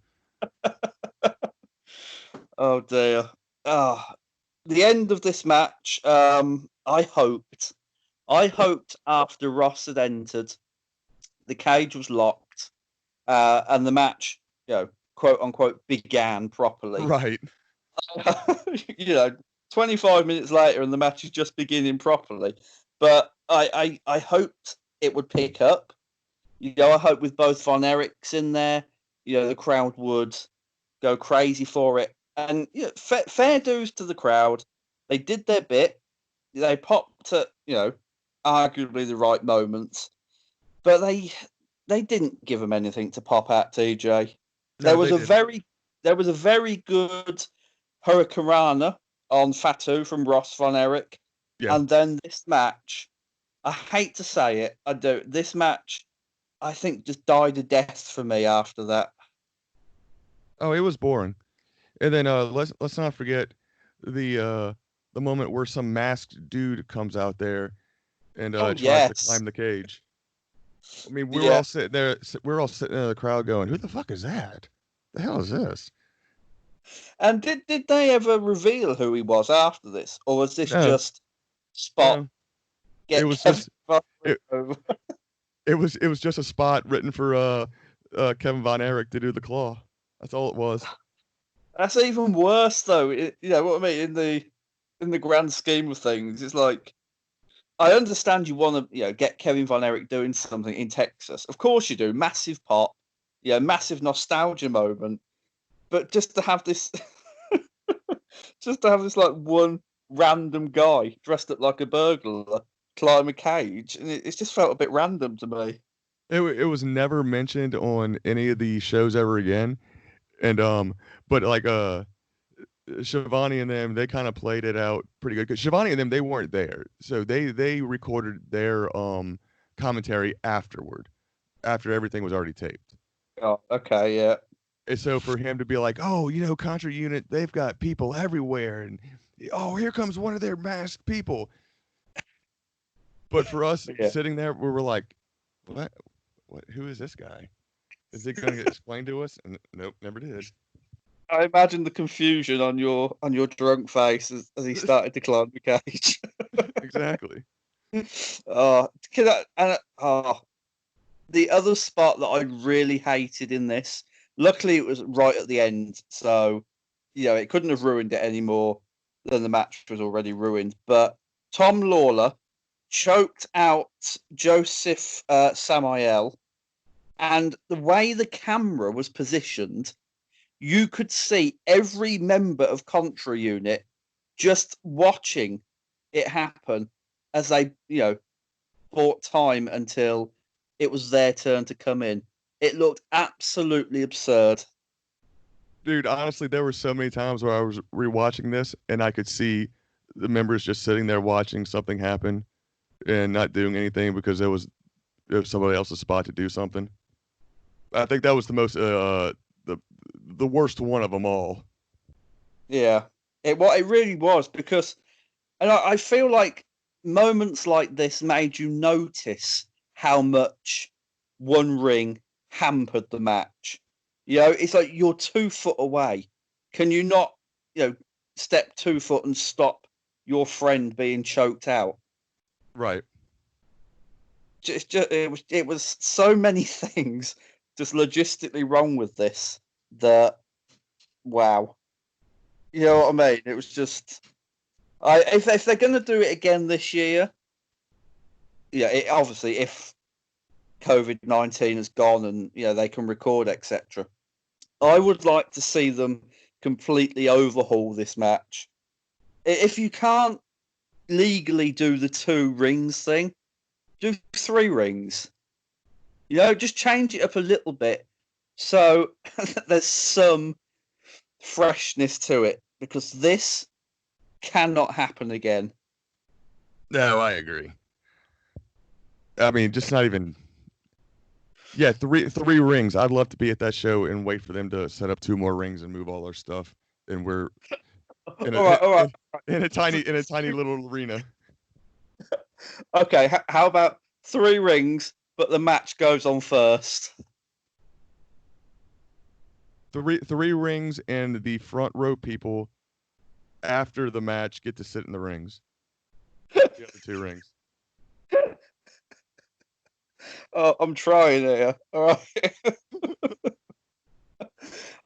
Oh dear. Ah, the end of this match. I hoped after Ross had entered, the cage was locked, and the match, quote unquote, began properly. Right. you know, 25 minutes later, and the match is just beginning properly. But I hoped it would pick up. I hope with both Von Erichs in there, the crowd would go crazy for it. And fair dues to the crowd. They did their bit. They popped at, arguably the right moments, but they didn't give them anything to pop at. TJ. No, There was they a didn't. very good Hurricanrana on Fatu from Ross von Erich, Yeah. and then this match. I hate to say it, I do. This match, I think, just died a death for me after that. Oh, it was boring. And then let's not forget the moment where some masked dude comes out there and Oh tries to yes, climb the cage. I mean, we were yeah. all sitting there. We were all sitting in the crowd going, "Who the fuck is that? The hell is this?" And did they ever reveal who he was after this, or was this No, just spot no. It get was Kevin just Buckland it. over? It was just a spot written for Kevin Von Erich to do the claw. That's all it was. That's even worse, though. You know what I mean? In the grand scheme of things, it's like I understand you want to, get Kevin Von Erich doing something in Texas. Of course you do. Massive pop, massive nostalgia moment. But just to have this, just to have this like one random guy dressed up like a burglar climb a cage, and it's just felt a bit random to me. It was never mentioned on any of the shows ever again. And but like Shivani and them, they kind of played it out pretty good because Shivani and them they weren't there, so they recorded their commentary afterward, after everything was already taped. Oh, okay, yeah. And so for him to be like, oh, Contra Unit, they've got people everywhere, and oh, here comes one of their masked people. But for us Yeah. sitting there, we were like, what? What? Who is this guy? Is it going to get explained to us? And nope, never did. I imagine the confusion on your drunk face as he started to climb the cage. Exactly. Oh, the other spot that I really hated in this. Luckily, it was right at the end, so it couldn't have ruined it any more than the match was already ruined. But Tom Lawlor choked out Joseph Samael, and the way the camera was positioned, you could see every member of Contra Unit just watching it happen as they, bought time until it was their turn to come in. It looked absolutely absurd. Dude, honestly, there were so many times where I was rewatching this and I could see the members just sitting there watching something happen and not doing anything because it was somebody else's spot to do something. I think that was the the worst one of them all. Yeah, it really was, because, and I feel like moments like this made you notice how much One Ring hampered the match. It's like you're 2 foot away. Can you not, step 2 foot and stop your friend being choked out? Right. It was so many things just logistically wrong with this that, wow. You know what I mean? It was just, if they're going to do it again this year, obviously if COVID-19 has gone and they can record, etc. I would like to see them completely overhaul this match. If you can't legally do the 2 rings thing, do 3 rings. Just change it up a little bit so there's some freshness to it, because this cannot happen again. No, I agree. I mean, just not even. Yeah, three rings. I'd love to be at that show and wait for them to set up 2 more rings and move all our stuff, and we're in All right, all right. in a tiny little arena. Okay, how about 3 rings, but the match goes on first? Three rings, and the front row people after the match get to sit in the rings. The other 2 rings. Oh, I'm trying here. All right.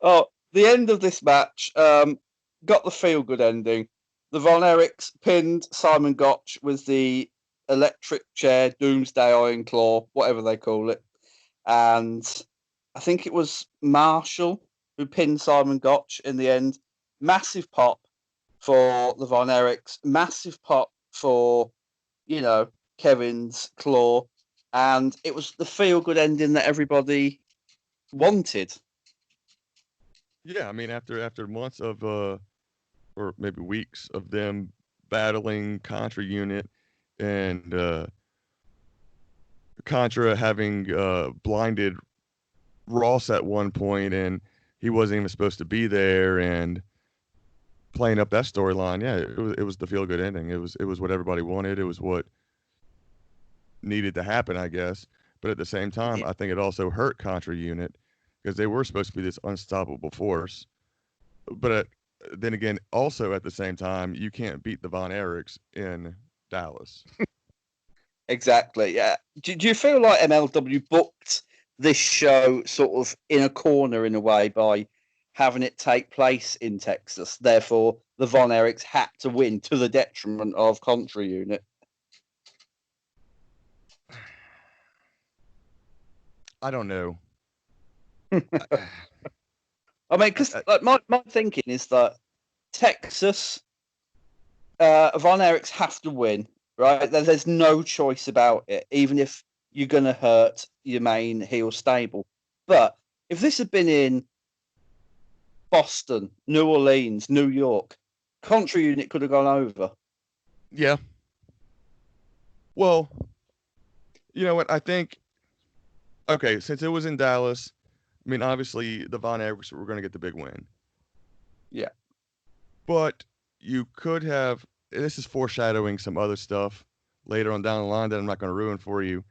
Oh, the end of this match got the feel-good ending. The Von Erichs pinned Simon Gotch with the electric chair, Doomsday Iron Claw, whatever they call it. And I think it was Marshall who pinned Simon Gotch in the end. Massive pop for the Von Erichs. Massive pop for, Kevin's claw. And it was the feel-good ending that everybody wanted. Yeah, I mean, after months of or maybe weeks of them battling Contra Unit, and Contra having blinded Ross at one point, and he wasn't even supposed to be there, and playing up that storyline. Yeah, it was the feel good ending. It was what everybody wanted. It was what needed to happen, I guess. But at the same time, Yeah. I think it also hurt Contra Unit because they were supposed to be this unstoppable force. But then again, also at the same time, you can't beat the Von Erichs in Dallas. Exactly. Yeah. Do you feel like MLW booked this show sort of in a corner in a way by having it take place in Texas? Therefore, the Von Erichs had to win to the detriment of Contra Unit. I don't know. I mean, because like, my thinking is that Texas, Von Erichs have to win, right? There's no choice about it, even if you're going to hurt your main heel stable. But if this had been in Boston, New Orleans, New York, Contra Unit could have gone over. Yeah. Well, you know what? I think, okay, since it was in Dallas, I mean, obviously the Von Erichs were going to get the big win. Yeah. But you could have, this is foreshadowing some other stuff later on down the line that I'm not going to ruin for you.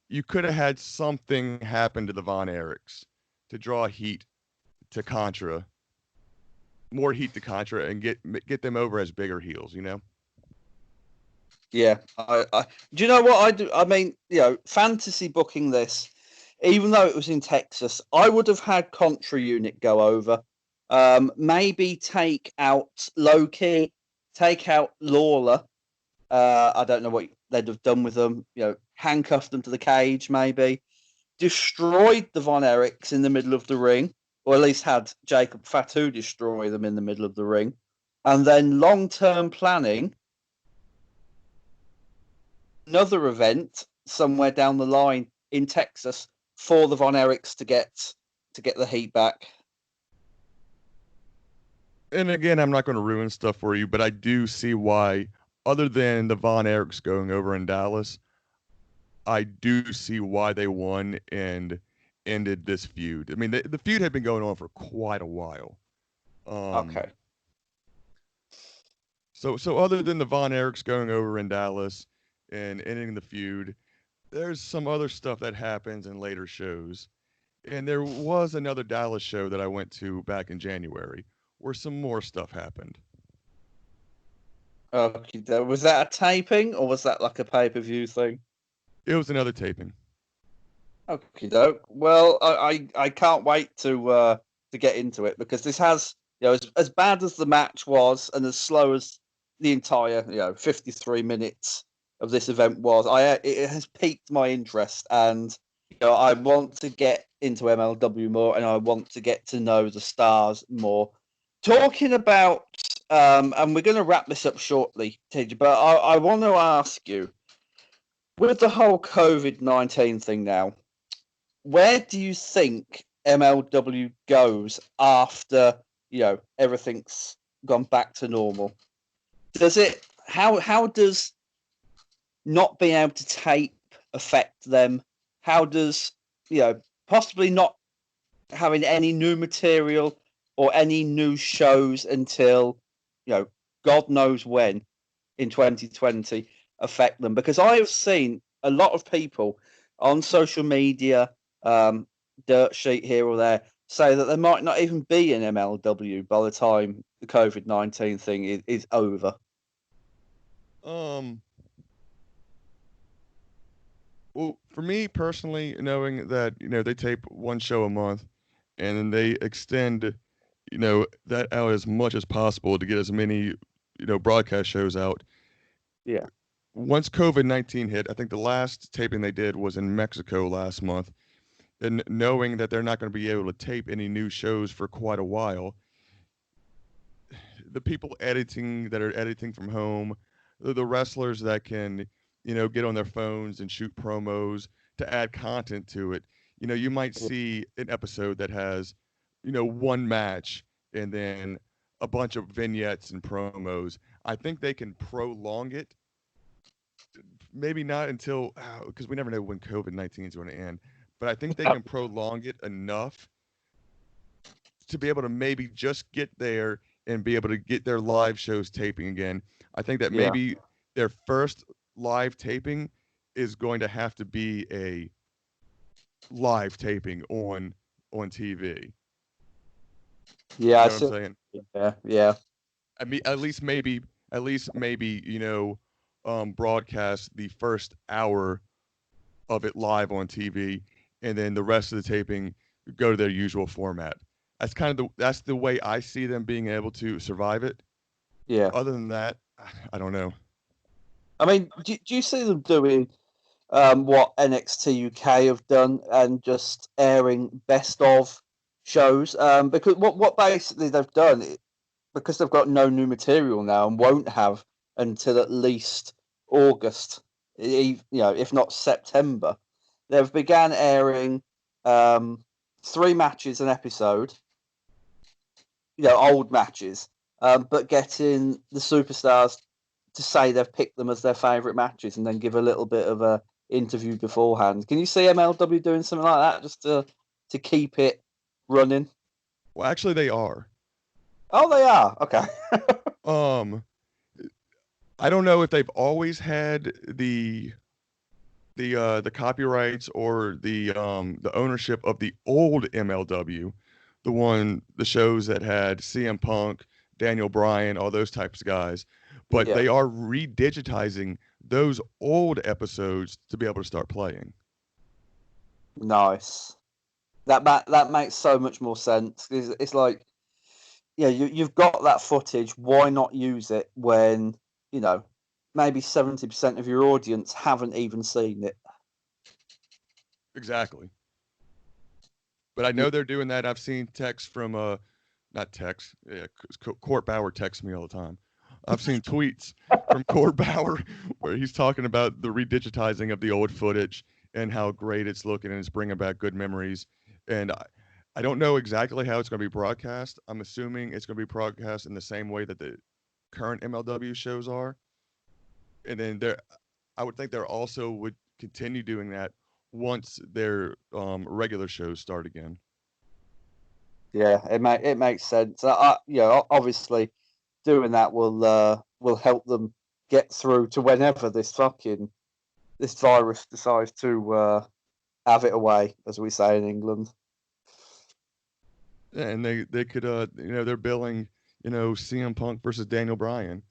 You could have had something happen to the Von Erichs to draw heat to Contra, more heat to Contra, and get them over as bigger heels, you know? Yeah. Do you know what I do? I mean, fantasy booking this, even though it was in Texas, I would have had Contra Unit go over. Maybe take out Low Ki, take out Lawlor. I don't know what they'd have done with them. Handcuffed them to the cage, maybe. Destroyed the Von Erichs in the middle of the ring, or at least had Jacob Fatu destroy them in the middle of the ring. And then long-term planning, another event somewhere down the line in Texas for the Von Erichs to get the heat back. And again, I'm not going to ruin stuff for you, but I do see why, other than the Von Erichs going over in Dallas, I do see why they won, and ended this feud. I mean, the feud had been going on for quite a while. Um, Okay. so other than the Von Erichs going over in Dallas and ending the feud, there's some other stuff that happens in later shows. And there was another Dallas show that I went to back in January where some more stuff happened. Okay. Was that a taping or was that like a pay-per-view thing? It was another taping. Okay, doke. Well, I can't wait to get into it because this has, as bad as the match was and as slow as the entire 53 minutes of this event was, it has piqued my interest, and I want to get into MLW more, and I want to get to know the stars more. Talking about and we're going to wrap this up shortly, TJ, but I want to ask you, with the whole COVID-19 thing now, where do you think MLW goes after everything's gone back to normal? Does it how does not being able to tape affect them? How does possibly not having any new material or any new shows until God knows when in 2020 affect them? Because I have seen a lot of people on social media, um, dirt sheet here or there, say that there might not even be an MLW by the time the COVID-19 thing is over. Um, well, for me personally, knowing that they tape one show a month, and then they extend that out as much as possible to get as many broadcast shows out. Yeah, Once COVID-19 hit, I think the last taping they did was in Mexico last month, and knowing that they're not going to be able to tape any new shows for quite a while, the people editing that are editing from home, the wrestlers that can, get on their phones and shoot promos to add content to it. You might see an episode that has, one match and then a bunch of vignettes and promos. I think they can prolong it. Maybe not until, because we never know when COVID-19 is going to end, but I think they can prolong it enough to be able to maybe just get there and be able to get their live shows taping again. I think that yeah, maybe their first live taping is going to have to be a live taping on TV. yeah. You I know what I'm see. saying? Yeah, yeah, I mean, at least maybe, broadcast the first hour of it live on TV, and then the rest of the taping go to their usual format. That's the way I see them being able to survive it. yeah. Other than that, I don't know. I mean, do you see them doing what NXT UK have done and just airing best of shows? Because what basically they've done, because they've got no new material now and won't have until at least August, if not September, they've began airing um, 3 matches an episode, old matches, but getting the superstars to say they've picked them as their favourite matches and then give a little bit of a interview beforehand. Can you see MLW doing something like that just to keep it running? Well, actually, they are. Oh, they are. Okay. Um, I don't know if they've always had the copyrights or the ownership of the old MLW, the shows that had CM Punk, Daniel Bryan, all those types of guys, but Yeah. they are redigitizing those old episodes to be able to start playing. Nice. That makes so much more sense. It's like, you've got that footage. Why not use it when you know maybe 70% of your audience haven't even seen it? Exactly. But I Yeah. know they're doing that. I've seen texts from not texts. Yeah, Court Bauer texts me all the time. I've seen tweets from Court Bauer where he's talking about the redigitizing of the old footage and how great it's looking and it's bringing back good memories. And I don't know exactly how it's going to be broadcast. I'm assuming it's going to be broadcast in the same way that the current MLW shows are. And then I would think they're also would continue doing that once their regular shows start again. Yeah, it makes sense. Obviously, doing that will help them get through to whenever this virus decides to have it away, as we say in England. Yeah, and they could they're billing CM Punk versus Daniel Bryan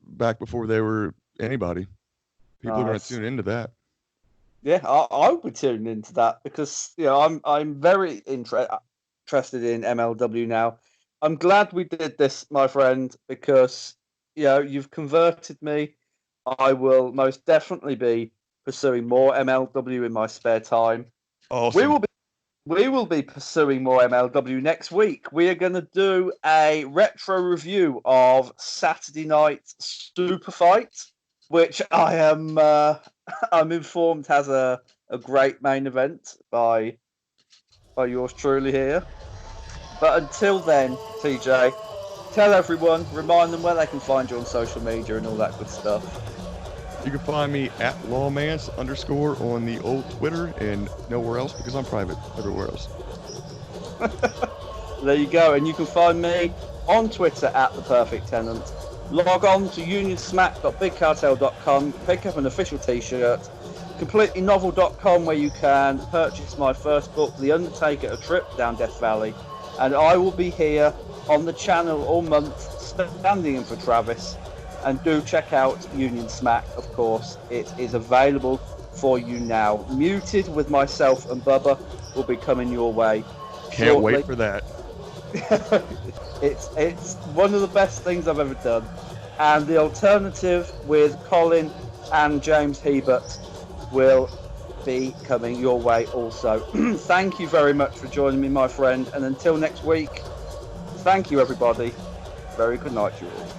back before they were anybody. People are going to tune into that. Yeah, I would be tuning into that because I'm very interested in MLW now. I'm glad we did this, my friend, because you've converted me. I will most definitely be pursuing more MLW in my spare time. Awesome. We will be pursuing more MLW next week. We are going to do a retro review of Saturday Night Super Fight, which I am I'm informed has a great main event by yours truly here. But until then, TJ, tell everyone, remind them where they can find you on social media and all that good stuff. You can find me at lawmance_ on the old Twitter and nowhere else because I'm private everywhere else. There you go. And you can find me on Twitter at The Perfect Tenant. Log on to unionsmack.bigcartel.com, pick up an official t-shirt, completelynovel.com where you can purchase my first book, The Undertaker, A Trip Down Death Valley. And I will be here on the channel all month, standing in for Travis. And do check out Union Smack, of course. It is available for you now. Muted with myself and Bubba will be coming your way. Can't wait for that. It's one of the best things I've ever done. And the alternative with Colin and James Hebert will be coming your way also. Thank you very much for joining me, my friend. And until next week, thank you, everybody. Very good night to you all.